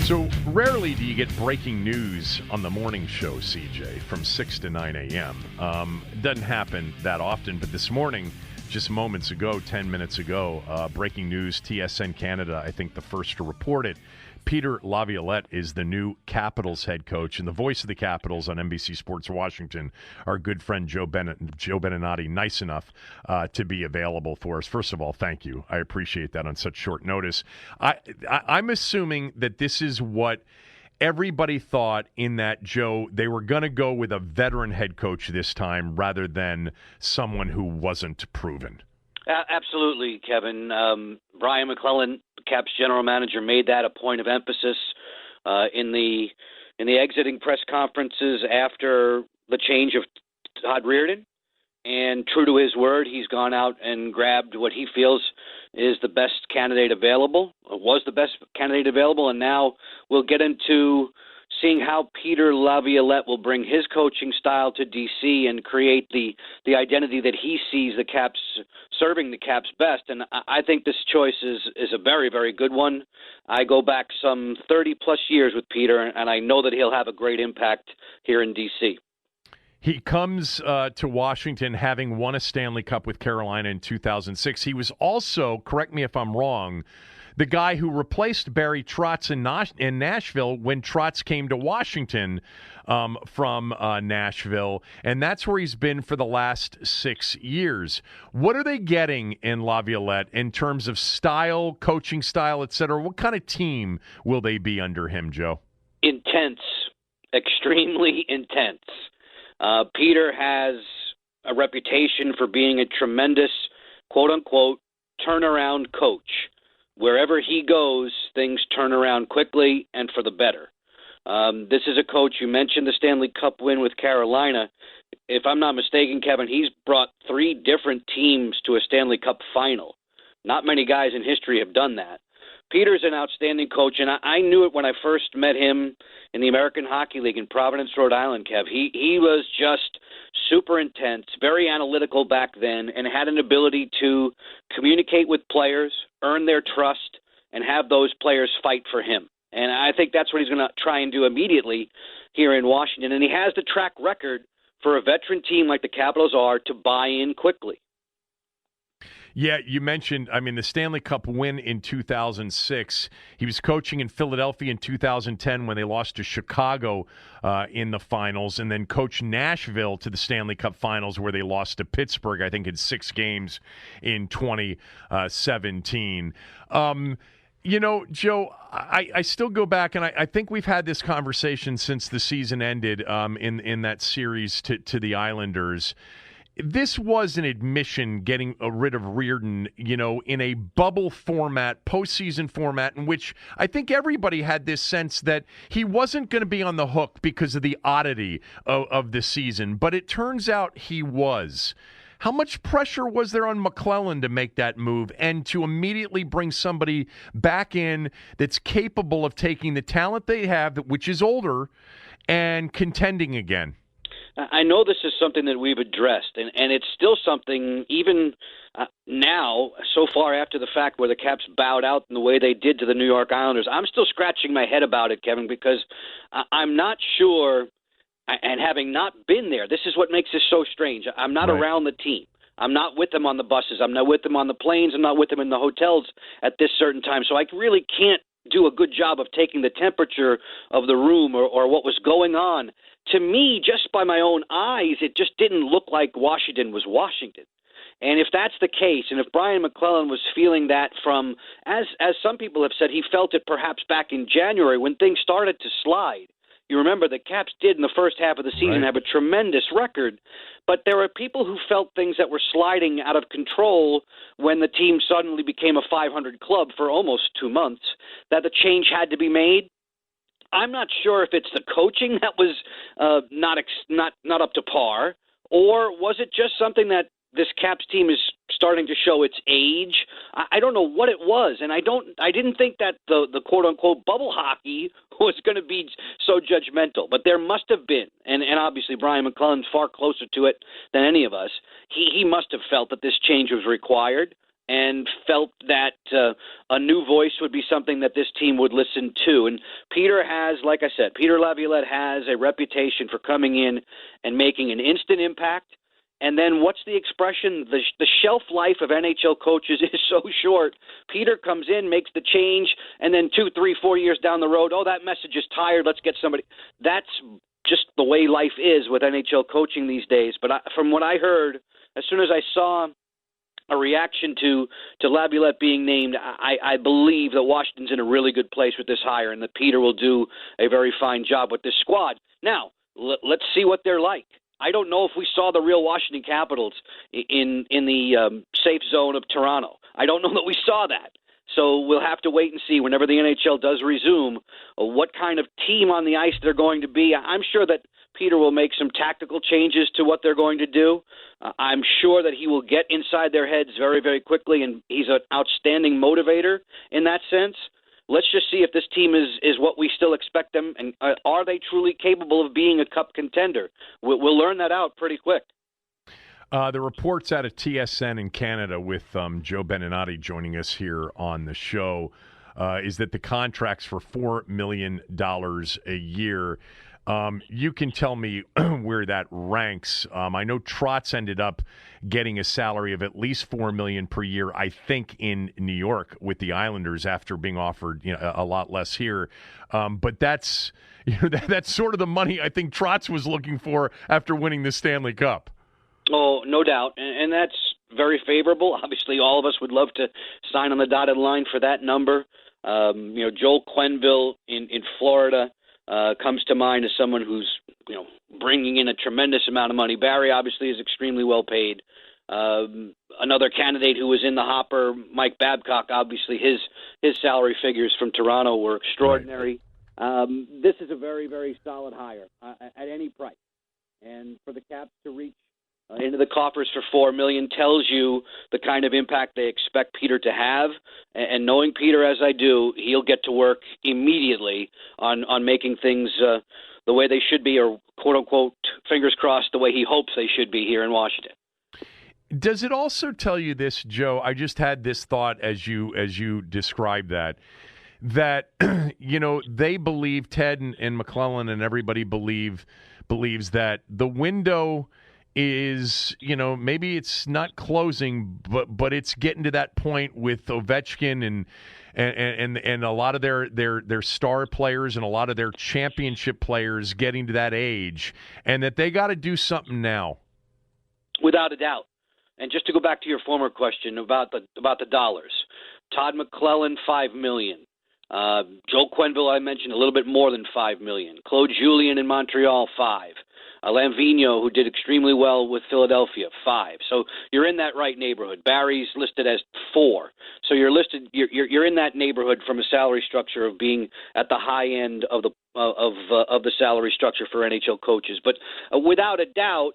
So rarely do you get breaking news on the morning show, CJ, from 6 to 9 a.m. Doesn't happen that often, but this morning, just moments ago, 10 minutes ago, breaking news, TSN Canada, I think the first to report it. Peter Laviolette is the new Capitals head coach, and the voice of the Capitals on NBC Sports Washington, our good friend Joe Beninati, nice enough to be available for us. First of all, thank you. I appreciate that on such short notice. I'm assuming that this is what everybody thought in that, Joe, they were going to go with a veteran head coach this time rather than someone who wasn't proven. Absolutely, Kevin. Brian McClellan, Caps general manager, made that a point of emphasis in the exiting press conferences after the change of Todd Reirden. And true to his word, he's gone out and grabbed what he feels is the best candidate available, was the best candidate available, and now we'll get into seeing how Peter Laviolette will bring his coaching style to D.C. and create the identity that he sees the Caps serving the Caps best. And I think this choice is a very, very good one. I go back some 30-plus years with Peter, and I know that he'll have a great impact here in D.C. He comes to Washington having won a Stanley Cup with Carolina in 2006. He was also, correct me if I'm wrong, the guy who replaced Barry Trotz in Nashville when Trotz came to Washington from Nashville, and that's where he's been for the last 6 years. What are they getting in Laviolette in terms of style, coaching style, et cetera? What kind of team will they be under him, Joe? Intense, extremely intense. Peter has a reputation for being a tremendous, quote-unquote, turnaround coach. Wherever he goes, things turn around quickly and for the better. This is a coach, you mentioned the Stanley Cup win with Carolina. If I'm not mistaken, Kevin, he's brought 3 different teams to a Stanley Cup final. Not many guys in history have done that. Peter's an outstanding coach, and I knew it when I first met him in the American Hockey League in Providence, Rhode Island, Kev. He was just super intense, very analytical back then, and had an ability to communicate with players, earn their trust, and have those players fight for him. And I think that's what he's going to try and do immediately here in Washington. And he has the track record for a veteran team like the Capitals are to buy in quickly. Yeah, you mentioned, the Stanley Cup win in 2006. He was coaching in Philadelphia in 2010 when they lost to Chicago in the finals, and then coached Nashville to the Stanley Cup finals where they lost to Pittsburgh, I think, in 6 games in 2017. Joe, I still go back, and I think we've had this conversation since the season ended in that series to the Islanders. This was an admission getting rid of Reirden, in a bubble format, postseason format, in which I think everybody had this sense that he wasn't going to be on the hook because of the oddity of the season. But it turns out he was. How much pressure was there on McClellan to make that move and to immediately bring somebody back in that's capable of taking the talent they have, which is older, and contending again? I know this is something that we've addressed, and it's still something even now, so far after the fact, where the Caps bowed out in the way they did to the New York Islanders. I'm still scratching my head about it, Kevin, because I'm not sure, and having not been there, this is what makes this so strange. I'm not around the team. I'm not with them on the buses. I'm not with them on the planes. I'm not with them in the hotels at this certain time. So I really can't do a good job of taking the temperature of the room or what was going on. To me, just by my own eyes, it just didn't look like Washington was Washington. And if that's the case, and if Brian McClellan was feeling that from, as some people have said, he felt it perhaps back in January when things started to slide. You remember the Caps did in the first half of the season have a tremendous record, but there were people who felt things that were sliding out of control when the team suddenly became a 500 club for almost 2 months, that the change had to be made. I'm not sure if it's the coaching that was not up to par, or was it just something that this Caps team is starting to show its age? I don't know what it was, and I didn't think that the quote unquote bubble hockey was going to be so judgmental, but there must have been, and obviously Brian McClellan's far closer to it than any of us. He must have felt that this change was required. and felt that a new voice would be something that this team would listen to. And Peter has, like I said, Peter Laviolette has a reputation for coming in and making an instant impact. And then what's the expression? The shelf life of NHL coaches is so short. Peter comes in, makes the change, and then 2, 3, 4 years down the road, that message is tired, let's get somebody. That's just the way life is with NHL coaching these days. But from what I heard, as soon as I saw a reaction to Laviolette being named, I believe that Washington's in a really good place with this hire and that Peter will do a very fine job with this squad. Now, let's see what they're like. I don't know if we saw the real Washington Capitals in the safe zone of Toronto. I don't know that we saw that. So we'll have to wait and see whenever the NHL does resume what kind of team on the ice they're going to be. I'm sure that Peter will make some tactical changes to what they're going to do. I'm sure that he will get inside their heads very, very quickly, and he's an outstanding motivator in that sense. Let's just see if this team is what we still expect them, and are they truly capable of being a cup contender? We'll learn that out pretty quick. The reports out of TSN in Canada with Joe Beninati joining us here on the show is that the contract's for $4 million a year. You can tell me where that ranks. I know Trotz ended up getting a salary of at least $4 million per year, I think, in New York with the Islanders after being offered a lot less here. But that's that's sort of the money I think Trotz was looking for after winning the Stanley Cup. Oh, no doubt, and that's very favorable. Obviously, all of us would love to sign on the dotted line for that number. Joel Quenneville in Florida comes to mind as someone who's bringing in a tremendous amount of money. Barry obviously is extremely well paid. Another candidate who was in the hopper, Mike Babcock, obviously his salary figures from Toronto were extraordinary. Right. This is a very, very solid hire at any price. And for the Caps to reach into the coffers for $4 million tells you the kind of impact they expect Peter to have. And knowing Peter as I do, he'll get to work immediately on making things the way they should be, or quote unquote, fingers crossed, the way he hopes they should be here in Washington. Does it also tell you this, Joe? I just had this thought as you described that they believe, Ted and McClellan and everybody believes that the window is, maybe it's not closing, but it's getting to that point with Ovechkin and a lot of their star players and a lot of their championship players getting to that age, and that they got to do something now. Without a doubt. And just to go back to your former question about the dollars, Todd McClellan, $5 million. Joel Quenneville, I mentioned, a little bit more than $5 million. Claude Julien in Montreal, $5 million. Lamvigno, who did extremely well with Philadelphia, $5 million. So you're in that right neighborhood. Barry's listed as $4 million. So you're in that neighborhood from a salary structure of being at the high end of the salary structure for NHL coaches. But without a doubt,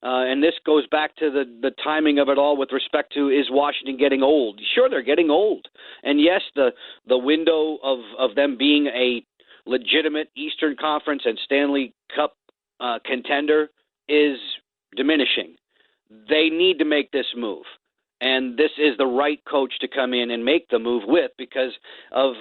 and this goes back to the timing of it all with respect to, is Washington getting old? Sure, they're getting old. And yes, the window of them being a legitimate Eastern Conference and Stanley Cup contender is diminishing. They need to make this move. And this is the right coach to come in and make the move with, because of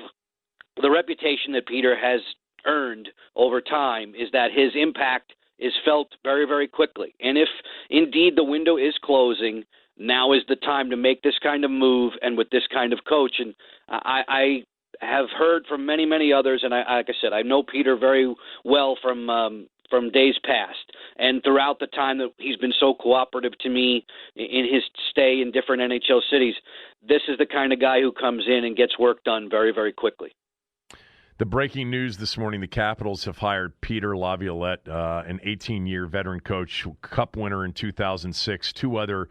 the reputation that Peter has earned over time, is that his impact is felt very, very quickly. And if indeed the window is closing, now is the time to make this kind of move and with this kind of coach. And I have heard from many, many others, and like I said, I know Peter very well from days past, and throughout the time that he's been so cooperative to me in his stay in different NHL cities, this is the kind of guy who comes in and gets work done very, very quickly. The breaking news this morning, the Capitals have hired Peter Laviolette, an 18-year veteran coach, Cup winner in 2006. Two other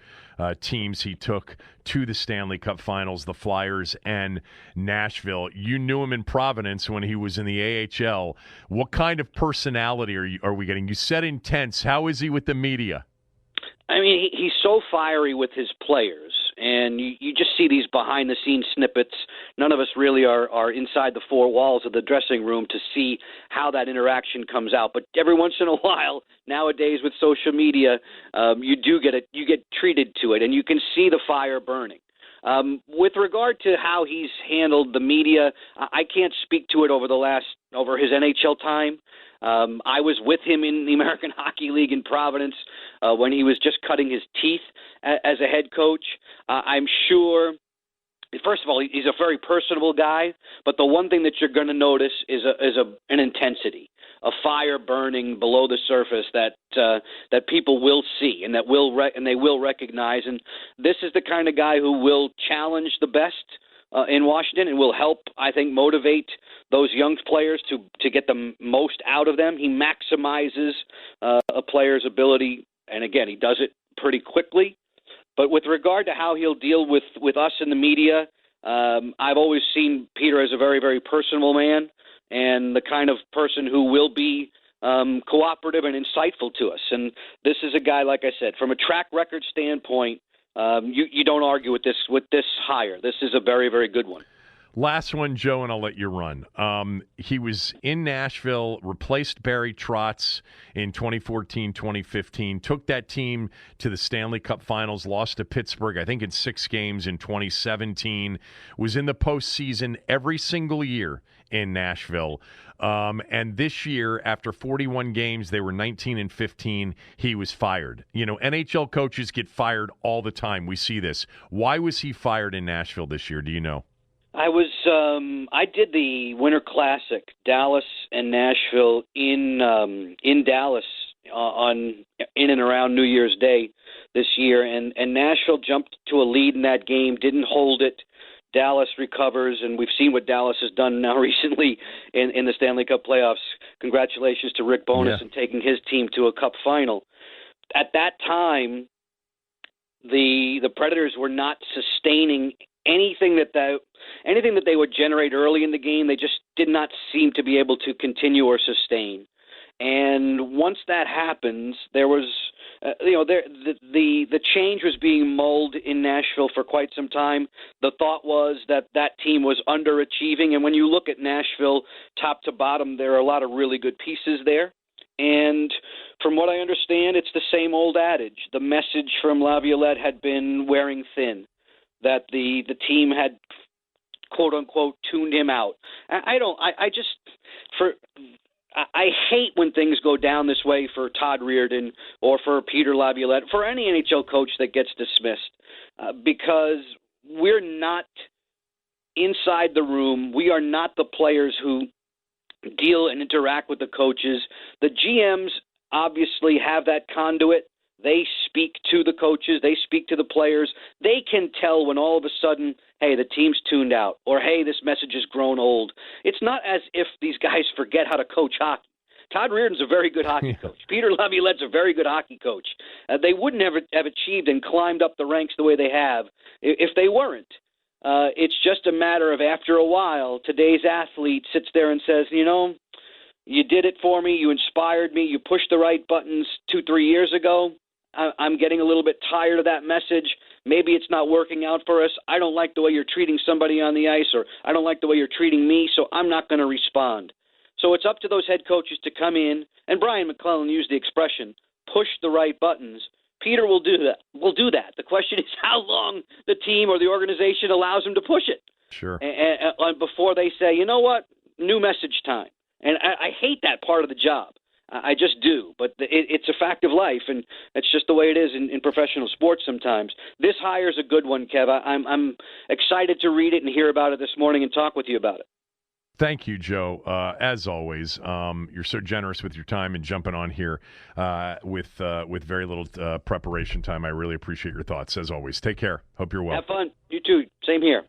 teams he took to the Stanley Cup Finals, the Flyers and Nashville. You knew him in Providence when he was in the AHL. What kind of personality are we getting? You said intense. How is he with the media? I mean, he's so fiery with his players, and you just see these behind-the-scenes snippets. None of us really are inside the four walls of the dressing room to see how that interaction comes out. But every once in a while, nowadays with social media, you get treated to it, and you can see the fire burning. With regard to how he's handled the media, I can't speak to it over his NHL time. I was with him in the American Hockey League in Providence when he was just cutting his teeth as a head coach. I'm sure. First of all, he's a very personable guy, but the one thing that you're going to notice is an intensity, a fire burning below the surface that people will see and that they will recognize. And this is the kind of guy who will challenge the best in Washington and will help, I think, motivate those young players to get the most out of them. He maximizes a player's ability, and again, he does it pretty quickly. But with regard to how he'll deal with us in the media, I've always seen Peter as a very, very personable man and the kind of person who will be cooperative and insightful to us. And this is a guy, like I said, from a track record standpoint, you don't argue with this hire. This is a very, very good one. Last one, Joe, and I'll let you run. He was in Nashville, replaced Barry Trotz in 2014-2015, took that team to the Stanley Cup Finals, lost to Pittsburgh, I think in 6 games in 2017, was in the postseason every single year in Nashville. And this year, after 41 games, they were 19-15. He was fired. You know, NHL coaches get fired all the time. We see this. Why was he fired in Nashville this year? Do you know? I did the Winter Classic, Dallas and Nashville in Dallas in and around New Year's Day this year, and Nashville jumped to a lead in that game, didn't hold it. Dallas recovers, and we've seen what Dallas has done now recently in the Stanley Cup playoffs. Congratulations to Rick Bowness and taking his team to a Cup final. At that time, the Predators were not sustaining anything that they would generate early in the game. They just did not seem to be able to continue or sustain. And once that happens, there was, the change was being mulled in Nashville for quite some time. The thought was that team was underachieving. And when you look at Nashville top to bottom, there are a lot of really good pieces there. And from what I understand, it's the same old adage. The message from Laviolette had been wearing thin, that the team had, quote unquote, tuned him out. I hate when things go down this way for Todd Reardon or for Peter Laviolette, for any NHL coach that gets dismissed, because we're not inside the room. We are not the players who deal and interact with the coaches. The GMs obviously have that conduit. They speak to the coaches. They speak to the players. They can tell when all of a sudden, hey, the team's tuned out, or hey, this message has grown old. It's not as if these guys forget how to coach hockey. Todd Reardon's a very good hockey coach. Peter Laviolette's a very good hockey coach. They wouldn't have achieved and climbed up the ranks the way they have if they weren't. It's just a matter of, after a while, today's athlete sits there and says, you did it for me. You inspired me. You pushed the right buttons 2-3 years ago. I'm getting a little bit tired of that message. Maybe it's not working out for us. I don't like the way you're treating somebody on the ice, or I don't like the way you're treating me, so I'm not going to respond. So it's up to those head coaches to come in, and Brian McClellan used the expression, push the right buttons. Peter will do that. The question is how long the team or the organization allows him to push it. Sure. And before they say, you know what, new message time. And I hate that part of the job. I just do, but it's a fact of life, and it's just the way it is in professional sports sometimes. This hire is a good one, Kev. I'm excited to read it and hear about it this morning and talk with you about it. Thank you, Joe. As always, you're so generous with your time and jumping on here with very little preparation time. I really appreciate your thoughts, as always. Take care. Hope you're well. Have fun. You too. Same here.